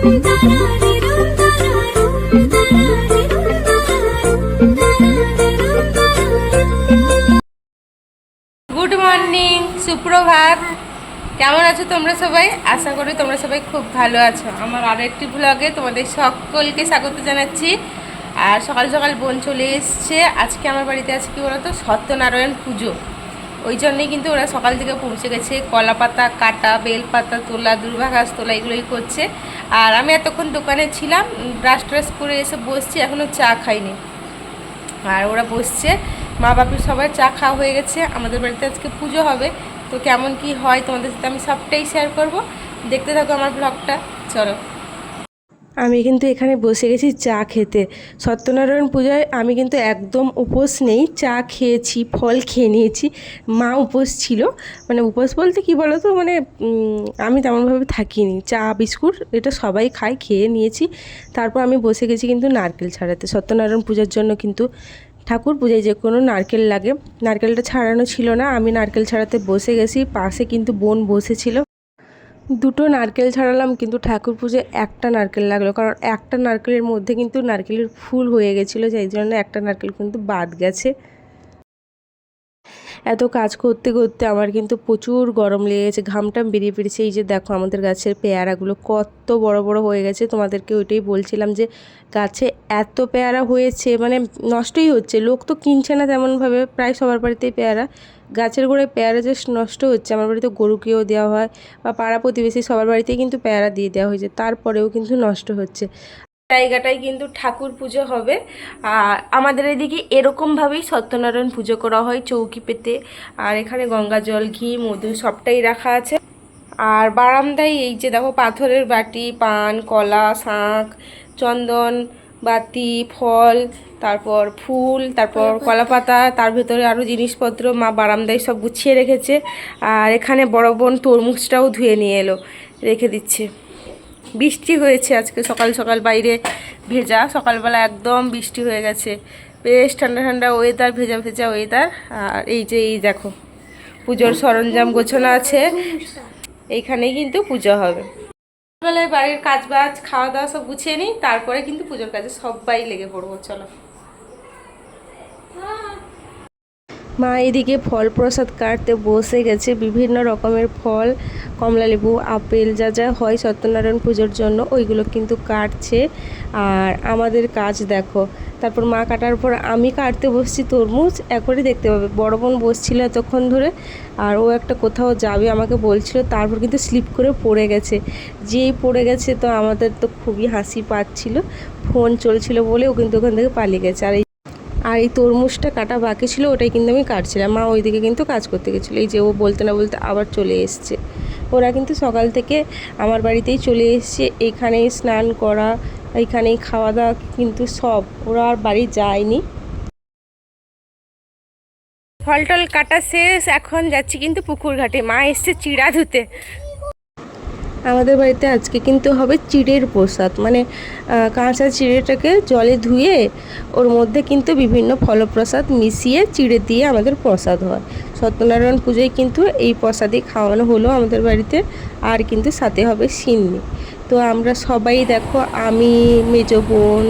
Good morning, সুপ্রভাত। কেমন আছো তোমরা সবাই? আশা করি তোমরা সবাই খুব ভালো আছো। আমার আরও একটি ব্লগে তোমাদের সকলকে স্বাগত জানাচ্ছি। আর সকাল সকাল বোন চলে এসছে। আজকে আমার বাড়িতে আছে কি বলতো, সত্যনারায়ণ পুজো। ওই জন্যেই কিন্তু ওরা সকাল থেকে পৌঁছে গেছে। কলা পাতা কাটা, বেলপাতা তোলা, দুর্বা ঘাস তোলা, এগুলোই করছে। আর আমি এতক্ষণ দোকানে ছিলাম, ব্রাশ ট্রাশ করে এসে বসছি, এখনও চা খাইনি। আর ওরা বসছে, মা বাপির সবাই চা খাওয়া হয়ে গেছে। আমাদের বাড়িতে আজকে পুজো হবে, তো কেমন কি হয় তোমাদের সাথে আমি সবটাই শেয়ার করব। দেখতে থাকো আমার ব্লগটা, চলো। আমি কিন্তু এখানে বসে গেছি চা খেতে। সত্যনারায়ণ পূজায় আমি কিন্তু একদম উপোস নেই, চা খেয়েছি, ফল খেয়ে নিয়েছি। মা উপোস ছিল, মানে উপোস বলতে কি বলো তো, মানে আমি তেমনভাবে থাকিনি। চা বিস্কুট এটা সবাই খায়, খেয়ে নিয়েছি। তারপর আমি বসে গেছি কিন্তু নারকেল ছাড়াতে। সত্যনারায়ণ পূজার জন্য কিন্তু ঠাকুর পূজায় যে কোনো নারকেল লাগে, নারকেলটা ছাড়ানো ছিল না, আমি নারকেল ছাড়াতে বসে গেছি। পাশে কিন্তু বোন বসেছিল। দুটো নারকেল ছাড়ালাম, কিন্তু ঠাকুর পুজোয় একটা নারকেল লাগলো, কারণ একটা নারকেলের মধ্যে কিন্তু নারকেলের ফুল হয়ে গেছিলো, সেই জন্য একটা নারকেল কিন্তু বাদ গেছে। এত কাজ করতে করতে আমার কিন্তু প্রচুর গরম লেগে গেছে, ঘামটাম বেরিয়ে পড়েছে। এই যে দেখো আমাদের গাছের পেয়ারাগুলো কত বড় বড় হয়ে গেছে। তোমাদেরকে ওইটাই বলছিলাম যে গাছে এত পেয়ারা হয়েছে, মানে নষ্টই হচ্ছে। লোক তো কিনছে না তেমনভাবে, প্রায় সবার বাড়িতেই পেয়ারা। গাছের গোড়ায় পেয়ারা যে নষ্ট হচ্ছে। আমার বাড়িতে গরুকেও দেওয়া হয়, বা পাড়া প্রতিবেশী সবার বাড়িতেই কিন্তু পেয়ারা দিয়ে দেওয়া হয়েছে, তারপরেও কিন্তু নষ্ট হচ্ছে। জায়গাটায় কিন্তু ঠাকুর পুজো হবে। আর আমাদের এদিকে এরকমভাবেই সত্যনারায়ণ পুজো করা হয়, চৌকি পেতে। আর এখানে গঙ্গা জল, ঘি, মধু সবটাই রাখা আছে। আর বারান্দায় এই যে দেখো পাথরের বাটি, পান, কলা, শাঁখ, চন্দন, বাতি, ফল, তারপর ফুল, তারপর কলা পাতা, তার ভেতরে আরও জিনিসপত্র মা বারান্দায় সব গুছিয়ে রেখেছে। আর এখানে বড় বোন তরমুজটাও ধুয়ে নিয়ে এলো, রেখে দিচ্ছে। বৃষ্টি হয়েছে আজকে সকাল সকাল, বাইরে ভেজা, সকালবেলা একদম বৃষ্টি হয়ে গেছে। বেশ ঠান্ডা ঠান্ডা ওয়েদার, ভেজা ভেজা ওয়েদার। আর এই যে এই দেখো পুজোর সরঞ্জাম গোছানো আছে, এইখানেই কিন্তু পুজো হবে। সকালবেলায় বাড়ির কাজ বাজ, খাওয়া দাওয়া সব গুছিয়ে নিই, তারপরে কিন্তু পুজোর কাজে সবাই লেগে পড়বো, চলো। মা এদিকে ফল প্রসাদ কাটতে বসে গেছে, বিভিন্ন রকমের ফল, কমলালেবু, আপেল, যা যা হয় সত্যনারায়ণ পুজোর জন্য ওইগুলো কিন্তু কাটছে। আর আমাদের কাজ দেখো, তারপর মা কাটার পর আমি কাটতে বসছি তরমুজ। এখনই দেখতে পাবে বড় বোন বসছিল এতক্ষণ ধরে, আর ও একটা কোথাও যাবে আমাকে বলছিল, তারপর কিন্তু স্লিপ করে পড়ে গেছে। যেই পড়ে গেছে তো আমাদের তো খুবই হাসি পাচ্ছিল, ফোন চলছিল বলে ও কিন্তু ওখান থেকে পালিয়ে গেছে। আর এই তরমুজটা কাটা বাকি ছিল, ওটাই কিন্তু আমি কাটছিলাম। মা ওইদিকে কিন্তু কাজ করতে গেছিলো। এই যে ও বলতে না বলতে আবার চলে এসছে। ওরা কিন্তু সকাল থেকে আমার বাড়িতেই চলে এসছে, এখানেই স্নান করা, এইখানেই খাওয়া দাওয়া, কিন্তু সব, ওরা আর বাড়ি যায়নি। ফল টল কাটা শেষ, এখন যাচ্ছি কিন্তু পুকুর ঘাটে। মা এসছে চিড়া ধুতে। আমাদের বাড়িতে আজকে কিন্তু হবে চিড়ের প্রসাদ, মানে কাঁচা চিড়েটাকে জলে ধুয়ে ওর মধ্যে কিন্তু বিভিন্ন ফলপ্রসাদ মিশিয়ে চিড়ে দিয়ে আমাদের প্রসাদ হয়। সত্যনারায়ণ পুজোয় কিন্তু এই প্রসাদই খাওয়ানো হলো আমাদের বাড়িতে। আর কিন্তু সাথে হবে সিন্নি। তো আমরা সবাই দেখো, আমি, মেজো বোন,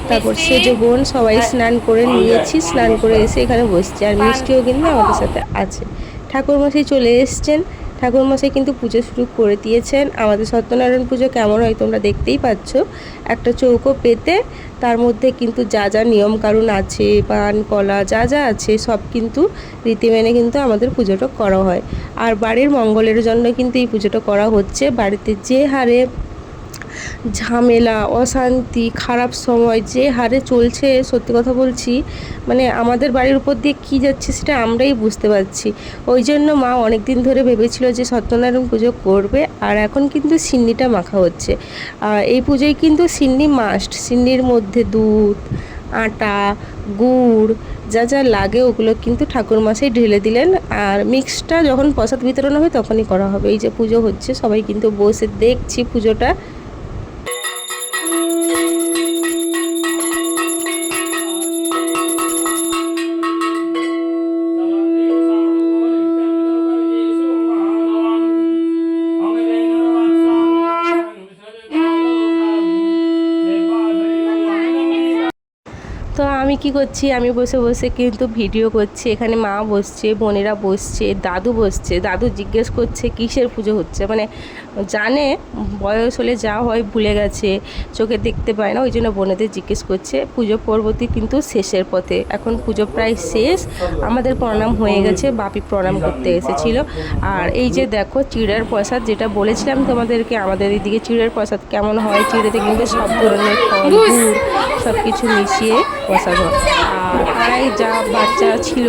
তারপর সেজো বোন সবাই স্নান করে নিয়েছি। স্নান করে এসে এখানে বসছি, আর মিষ্টিও কিন্তু আমাদের সাথে আছে। ঠাকুরমশাই চলে এসছেন, ঠাকুরমশাই কিন্তু পুজো শুরু করে দিয়েছেন। আমাদের সত্যনারায়ণ পুজো কেমন হয় তোমরা দেখতেই পাচ্ছ। একটা চৌকো পেতে তার মধ্যে কিন্তু যা যা নিয়ম কানুন আছে, পান কলা যা যা আছে সব কিন্তু রীতি মেনে কিন্তু আমাদের পুজোটা করা হয়। আর বাড়ির মঙ্গলের জন্য কিন্তু এই পুজোটা করা হচ্ছে। বাড়িতে যে হারে ঝামেলা, অশান্তি, খারাপ সময় যে হারে চলছে, সত্যি কথা বলছি, মানে আমাদের বাড়ির উপর দিয়ে কী যাচ্ছে সেটা আমরাই বুঝতে পারছি। ওই জন্য মা অনেক দিন ধরে ভেবেছিল যে সত্যনারায়ণ পুজো করবে। আর এখন কিন্তু সিন্নিটা মাখা হচ্ছে। আর এই পুজোয় কিন্তু সিন্নি মাস্ট। সিন্নির মধ্যে দুধ, আটা, গুড় যা যা লাগে ওগুলো কিন্তু ঠাকুরমশাই ঢেলে দিলেন। আর মিক্সটা যখন প্রসাদ বিতরণ হবে তখনই করা হবে। এই যে পুজো হচ্ছে, সবাই কিন্তু বসে দেখছি পুজোটা। আমি কি করছি, আমি বসে বসে কিন্তু ভিডিও করছি। এখানে মা বসছে, বোনেরা বসছে, দাদু বসছে। দাদু জিজ্ঞেস করছে কিসের পুজো হচ্ছে, মানে জানে বয়স হলে যা হয় ভুলে গেছে, চোখে দেখতে পায় না, ওই জন্য বোনেদের জিজ্ঞেস করছে। পুজো পর্বটি কিন্তু শেষের পথে, এখন পুজো প্রায় শেষ। আমাদের প্রণাম হয়ে গেছে, বাপি প্রণাম করতে এসেছিল। আর এই যে দেখো চিড়ের প্রসাদ, যেটা বলেছিলাম তোমাদেরকে আমাদের এদিকে চিড়ের প্রসাদ কেমন হয়। চিড়েতে কিন্তু সব ধরনের ফল, গুড় সব কিছু মিশিয়ে প্রসাদ হয়। আর পাড়ায় যা বাচ্চা ছিল,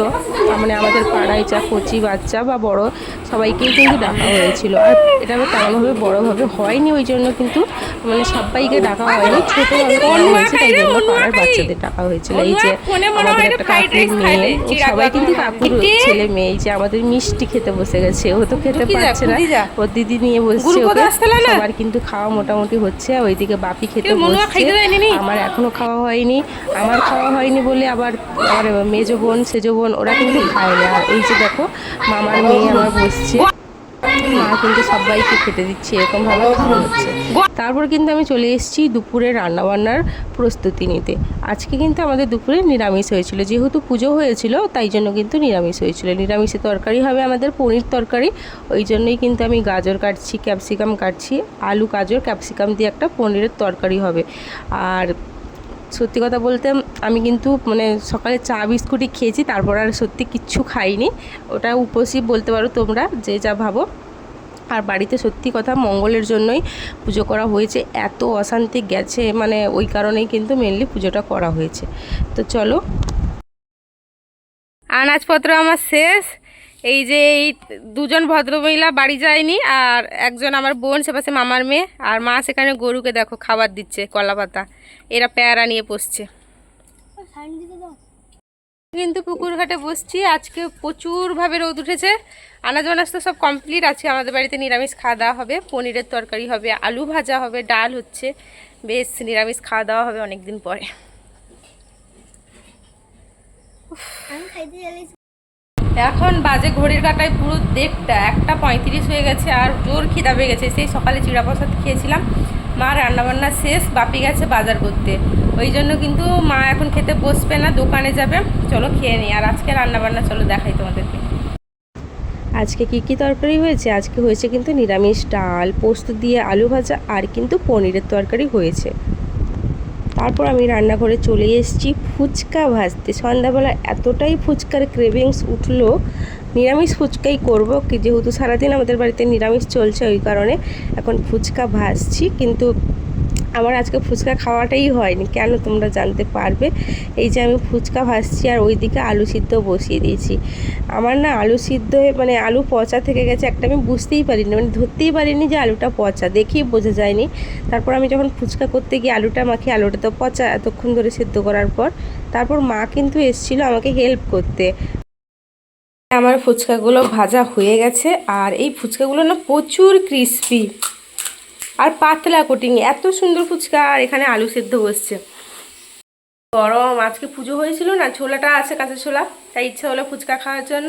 মানে আমাদের পাড়ায় যা কচি বাচ্চা বা বড় সবাইকেই কিন্তু ডাকা হয়েছিল। আর এটা তেমনভাবে বড়োভাবে হয়নি, ওই জন্য কিন্তু মানে সবাইকে ডাকা হয়নি, ছোটোভাবে করা হয়েছে, তাই জন্য পাড়ার বাচ্চাদের ডাকা হয়েছিল। এই যে আমাদের একটা কাকুর মেয়ে, সবাই কিন্তু কাকুর ছেলে মেয়ে, এই যে আমাদের মিষ্টি খেতে বসে গেছে। ও তো খেতে পারছে না, ওর দিদি নিয়ে বসছে ওকে। সবার কিন্তু খাওয়া মোটামুটি হচ্ছে। ওইদিকে বাপি খেতে বসছে, আমার এখনো খাওয়া হয়নি। আমার খাওয়া হয়নি বলে আবার আমার মেজো বোন সেজো বোন ওরা কিন্তু খায়নি। আর এই যে দেখো মামার মেয়ে আমার বসছে, মা কিন্তু সবাইকে খেতে দিচ্ছে, এরকমভাবে খাওয়া হচ্ছে। তারপর কিন্তু আমি চলে এসেছি দুপুরে রান্নাবান্নার প্রস্তুতি নিতে। আজকে কিন্তু আমাদের দুপুরে নিরামিষ হয়েছিল, যেহেতু পুজো হয়েছিল তাই জন্য কিন্তু নিরামিষ হয়েছিল। নিরামিষে তরকারি হবে আমাদের পনির তরকারি, ওই জন্যই কিন্তু আমি গাজর কাটছি, ক্যাপসিকাম কাটছি, আলু গাজর ক্যাপসিকাম দিয়ে একটা পনিরের তরকারি হবে। আর সত্যি কথা বলতে আমি কিন্তু মানে সকালে চা বিস্কুটই খেয়েছি, তারপর আর সত্যি কিচ্ছু খাইনি। ওটা উপসী বলতে পারো তোমরা, যে যা ভাবো। আর বাড়িতে সত্যি কথা মঙ্গলের জন্যই পুজো করা হয়েছে, এত অশান্তি গেছে, মানে ওই কারণেই কিন্তু মেনলি পুজোটা করা হয়েছে। তো চলো, আনাজপত্র আমার শেষ। এই যে এই দুজন ভদ্রমহিলা বাড়ি যায়নি, আর একজন আমার বোন সেপাশে মামার মেয়ে, আর মা সেখানে গরুকে দেখো খাবার দিচ্ছে কলা পাতা, এরা পেয়ারা নিয়ে বসছে। কিন্তু পুকুর ঘাটে বসছি, আজকে প্রচুরভাবে রোদ উঠেছে। আনাজ বানাজ তো সব কমপ্লিট আছে, আমাদের বাড়িতে নিরামিষ খাওয়া দাওয়া হবে, পনিরের তরকারি হবে, আলু ভাজা হবে, ডাল হচ্ছে, বেশ নিরামিষ খাওয়া দাওয়া হবে অনেক দিন পরে। এখন বাজে ঘড়ির কাঁটায় পুরো 1:35 হয়ে গেছে, আর জোর খিদা পেয়ে গেছে। সেই সকালে চিড়া প্রসাদ খেয়েছিলাম। মা রান্নাবান্না শেষ, বাপি গেছে বাজার করতে, ওই জন্য কিন্তু মা এখন খেতে বসবে না, দোকানে যাবে। চলো খেয়ে নিই। আর আজকে রান্নাবান্না চলো দেখাই তোমাদেরকে। আজকে কি তরকারি হয়েছে, আজকে হয়েছে কিন্তু নিরামিষ ডাল, পোস্ত দিয়ে আলু ভাজা, আর কিন্তু পনিরের তরকারি হয়েছে। তারপর আমি রান্নাঘরে চলে এসেছি ফুচকা ভাজতে। সন্ধ্যাবেলা এতটাই ফুচকার ক্রেভিংস উঠলো, নিরামিষ ফুচকাই করব কি, যেহেতু সারাদিন আমাদের বাড়িতে নিরামিষ চলছে, ওই কারণে এখন ফুচকা ভাজছি। কিন্তু আমার আজকে ফুচকা খাওয়াটাই হয়নি, কেন তোমরা জানতে পারবে। এই যে আমি ফুচকা ভাজছি, আর ওইদিকে আলু সিদ্ধ বসিয়ে দিয়েছি। আমার না আলু সিদ্ধ মানে আলু পচা থেকে গেছে একটা, আমি বুঝতেই পারিনি, মানে ধরতেই পারিনি যে আলুটা পচা, দেখেই বোঝা যায়নি। তারপর আমি যখন ফুচকা করতে গিয়ে আলুটা মাখি, আলুটা তো পচা এতক্ষণ ধরে সিদ্ধ করার পর। তারপর মা কিন্তু এসেছিলো আমাকে হেল্প করতে। আমার ফুচকাগুলো ভাজা হয়ে গেছে, আর এই ফুচকাগুলো না প্রচুর ক্রিস্পি আর পাতলা কোটিং, এত সুন্দর ফুচকা। আর এখানে আলু সেদ্ধ বসছে, গরম। আজকে পুজো হয়েছিল না, ছোলাটা আছে কাঁচা ছোলা, তাই ইচ্ছা হলো ফুচকা খাওয়ার জন্য।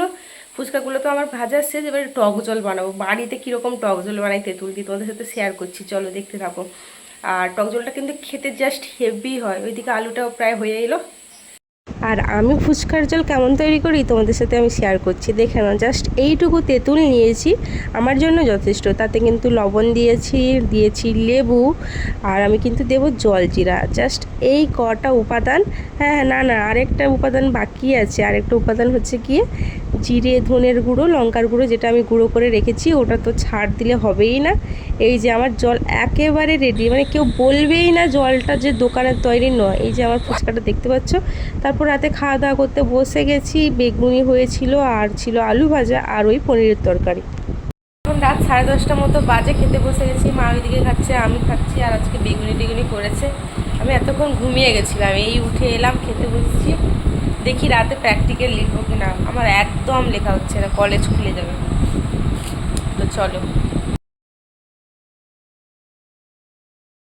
ফুচকাগুলো তো আমার ভাজা শেষ, এবারে টক জল বানাবো। বাড়িতে কীরকম টক জল বানাই তেঁতুল দিয়ে তোমাদের সাথে শেয়ার করছি, চলো দেখতে থাকো। আর টক জলটা কিন্তু খেতে জাস্ট হেভি হয়। ওইদিকে আলুটাও প্রায় হয়ে এলো। আর আমি ফুচকার জল কেমন তৈরি করি তোমাদের সাথে আমি শেয়ার করছি, দেখে নাও। জাস্ট এইটুকু তেঁতুল নিয়েছি, আমার জন্য যথেষ্ট। তাতে কিন্তু লবণ দিয়েছি লেবু, আর আমি কিন্তু দেব জলজিরা, জাস্ট এই কটা উপাদান। হ্যাঁ না আরেকটা উপাদান বাকি আছে, আরেকটা উপাদান হচ্ছে গিয়ে জিরে, ধনের গুঁড়ো, লঙ্কার গুঁড়ো, যেটা আমি গুঁড়ো করে রেখেছি, ওটা তো ছাড় দিলে হবেই না। এই যে আমার জল একেবারে রেডি, মানে কেউ বলবেই না জলটা যে দোকানের তৈরি নয়। এই যে আমার ফুচকাটা দেখতে পাচ্ছ। তারপর রাতে খাওয়া দাওয়া করতে বসে গেছি, বেগুনি হয়েছিল, আর ছিল আলু ভাজা, আর ওই পনিরের তরকারি। এখন রাত 10:30 মতো বাজে, খেতে বসে গেছি। মা ওইদিকে খাচ্ছে, আমি খাচ্ছি। আর আজকে বেগুনি টেগুনি করেছে। আমি এতক্ষণ ঘুমিয়ে গেছিলাম, এই উঠে এলাম, খেতে বসেছি। দেখি রাতে প্র্যাকটিক্যাল লিখবো কিনা, আমার একদম লেখা হচ্ছে না, কলেজ খুলে যাবে। তো চলো।